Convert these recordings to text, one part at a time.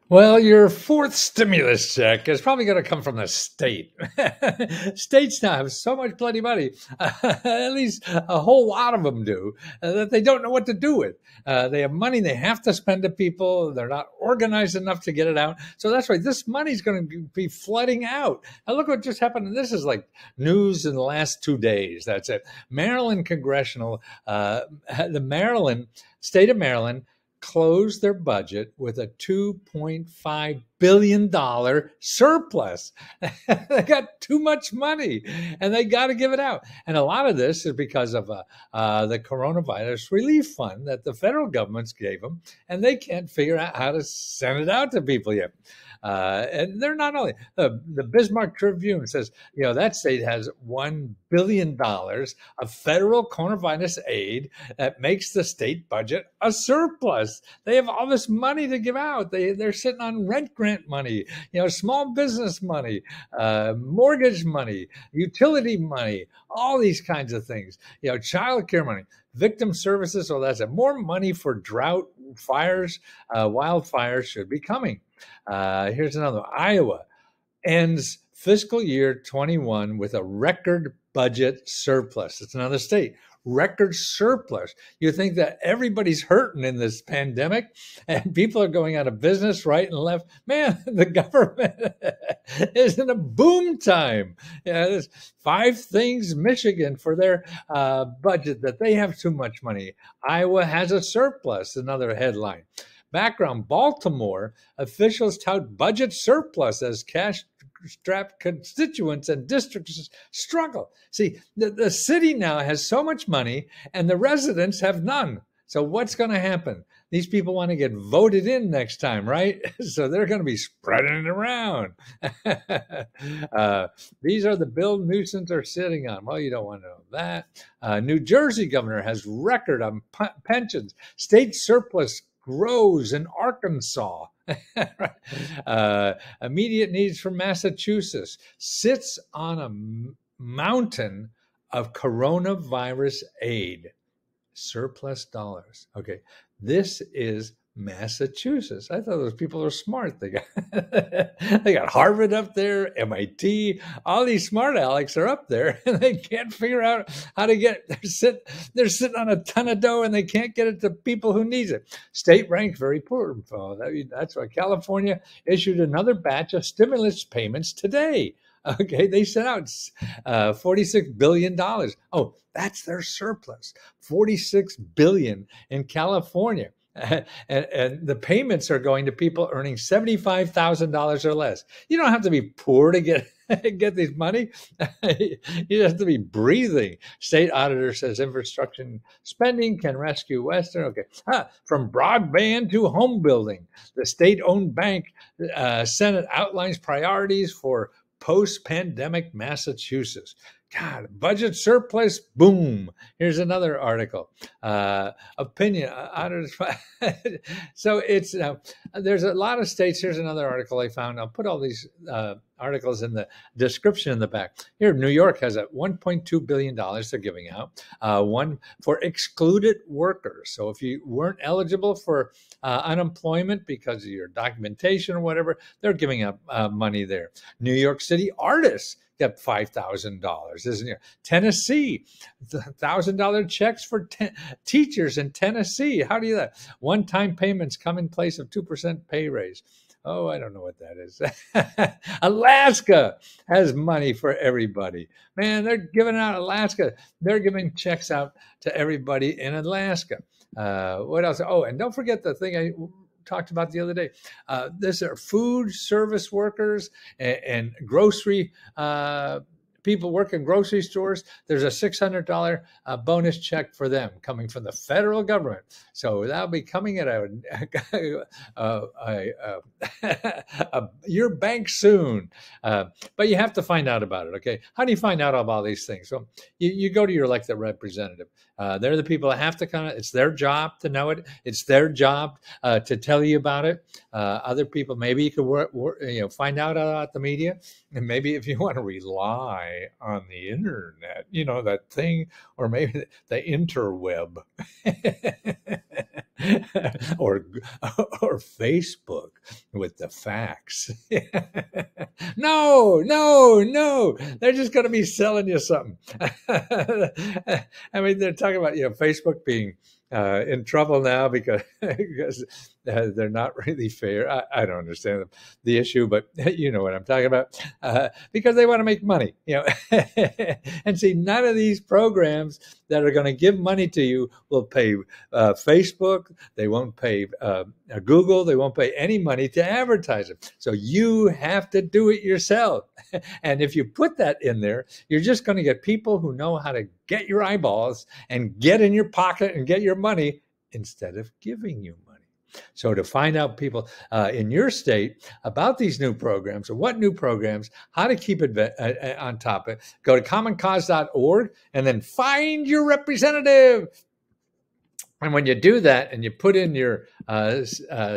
Well, your fourth stimulus check is probably going to come from the state. States now have so much bloody money, at least a whole lot of them do, that they don't know what to do with. They have money they have to spend to people. They're not organized enough to get it out. So that's why this money is going to be flooding out. Now, look what just happened. And this is like news in the last 2 days. That's it. Maryland congressional, the Maryland, state of Maryland, closed their budget with a $2.5 billion surplus. They got too much money and they got to give it out. And a lot of this is because of the coronavirus relief fund that the federal government gave them, and they can't figure out how to send it out to people yet. And they're not only the Bismarck Tribune says, that state has $1 billion of federal coronavirus aid that makes the state budget a surplus. They have all this money to give out. They're sitting on rent grant money, small business money, mortgage money, utility money, all these kinds of things, child care money, victim services. So that's it. More money for drought, fires, wildfires should be coming. Here's another one. Iowa ends fiscal year 21 with a record budget surplus. It's another state. Record surplus. You think that everybody's hurting in this pandemic and people are going out of business right and left. Man, the government is in a boom time. There's 5 things Michigan for their budget that they have too much money. Iowa has a surplus, another headline. Background, Baltimore officials tout budget surplus as cash-strapped constituents and districts struggle. See, the city now has so much money and the residents have none. So what's going to happen? These people want to get voted in next time, right? So they're going to be spreading it around. These are the bill Newsoms are sitting on. Well, you don't want to know that. New Jersey governor has record on pensions. State surplus grows in Arkansas. Immediate needs for Massachusetts. Sits on a mountain of coronavirus aid. Surplus dollars. Okay, this is Massachusetts. I thought those people are smart. They got Harvard up there, MIT. All these smart Alecs are up there, and they can't figure out how to get. They're sitting on a ton of dough, and they can't get it to people who need it. State ranked very poor. That's why California issued another batch of stimulus payments today. Okay, they sent out $46 billion. Oh, that's their surplus. $46 billion in California. And the payments are going to people earning $75,000 or less. You don't have to be poor to get these money. You have to be breathing. State auditor says infrastructure spending can rescue Western. Okay, from broadband to home building. The state-owned bank Senate outlines priorities for post-pandemic Massachusetts. God, budget surplus, boom. Here's another article. Opinion. So it's there's a lot of states. Here's another article I found. I'll put all these articles in the description in the back. Here, New York has a $1.2 billion they're giving out. One for excluded workers. So if you weren't eligible for unemployment because of your documentation or whatever, they're giving out money there. New York City artists get $5,000, isn't it? Tennessee, $1,000 checks for teachers in Tennessee. How do you that? One-time payments come in place of 2% pay raise. Oh, I don't know what that is. Alaska has money for everybody. Man, they're giving out Alaska. They're giving checks out to everybody in Alaska. What else? Oh, and don't forget the thing I talked about the other day. These are food service workers and grocery people work in grocery stores. There's a $600 bonus check for them coming from the federal government. So that'll be coming at your bank soon. But you have to find out about it, okay? How do you find out about these things? So you go to your elected representative. They're the people that have to it's their job to know it. It's their job to tell you about it. Other people, maybe you could find out about the media. And maybe if you want to rely on the internet, that thing, or maybe the interweb. or or Facebook with the facts. No, no, no. They're just going to be selling you something. I mean, they're talking about Facebook being in trouble now because they're not really fair. I don't understand the issue, but you know what I'm talking about. Because they want to make money, and see, none of these programs that are going to give money to you will pay Facebook. They won't pay Google. They won't pay any money to advertise it. So you have to do it yourself. And if you put that in there, you're just going to get people who know how to get your eyeballs and get in your pocket and get your money instead of giving you money. So to find out people in your state about these new programs or what new programs, how to keep it on top of it, go to commoncause.org and then find your representative. And when you do that and you put in your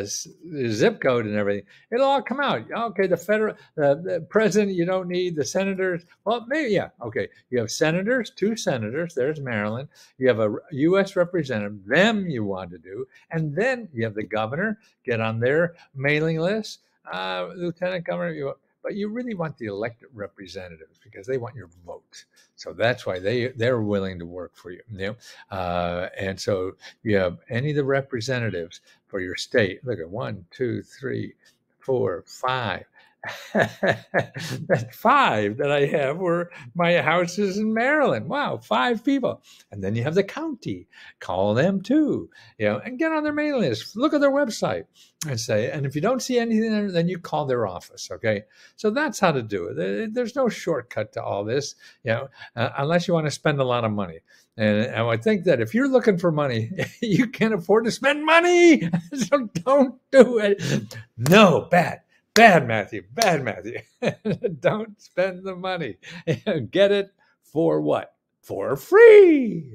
zip code and everything, it'll all come out. Okay, the president you don't need, the senators. Well, maybe, yeah. Okay, you have senators, 2 senators. There's Maryland. You have a U.S. representative. Them you want to do. And then you have the governor. Get on their mailing list. Lieutenant governor, but you really want the elected representatives because they want your vote. So that's why they're willing to work for you. And so you have any of the representatives for your state. Look at 1, 2, 3, 4, 5. That's 5 that I have were my houses in Maryland. Wow, 5 people. And then you have the county. Call them too, and get on their mailing list. Look at their website and say, and if you don't see anything there, then you call their office. Okay. So that's how to do it. There's no shortcut to all this, unless you want to spend a lot of money. And I think that if you're looking for money, you can't afford to spend money. So don't do it. No, bad, Matthew. Don't spend the money. Get it for what? For free.